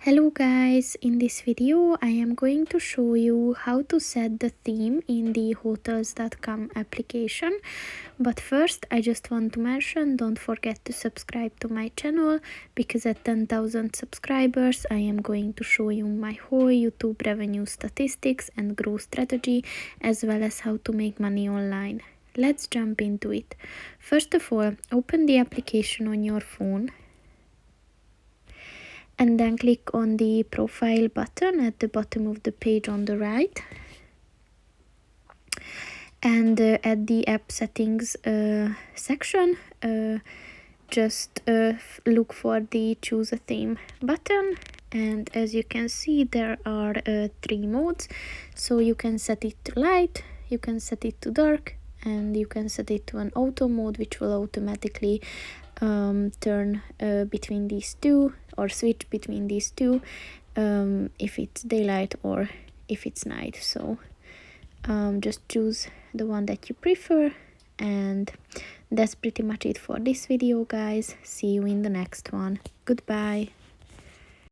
Hello guys, in this video I am going to show you how to set the theme in the hotels.com application. But first I just want to mention, don't forget to subscribe to my channel, because at 10,000 subscribers I am going to show you my whole YouTube revenue statistics and growth strategy, as well as how to make money online. Let's jump into it. First of all, open the application on your phone and then click on the profile button at the bottom of the page on the right, and at the app settings section just look for the choose a theme button, and as you can see there are 3 modes. So you can set it to light, you can set it to dark, and you can set it to an auto mode, which will automatically turn between these two, or switch between these two if it's daylight or if it's night. So just choose the one that you prefer, and that's pretty much it for this video, guys. See you in the next one. Goodbye.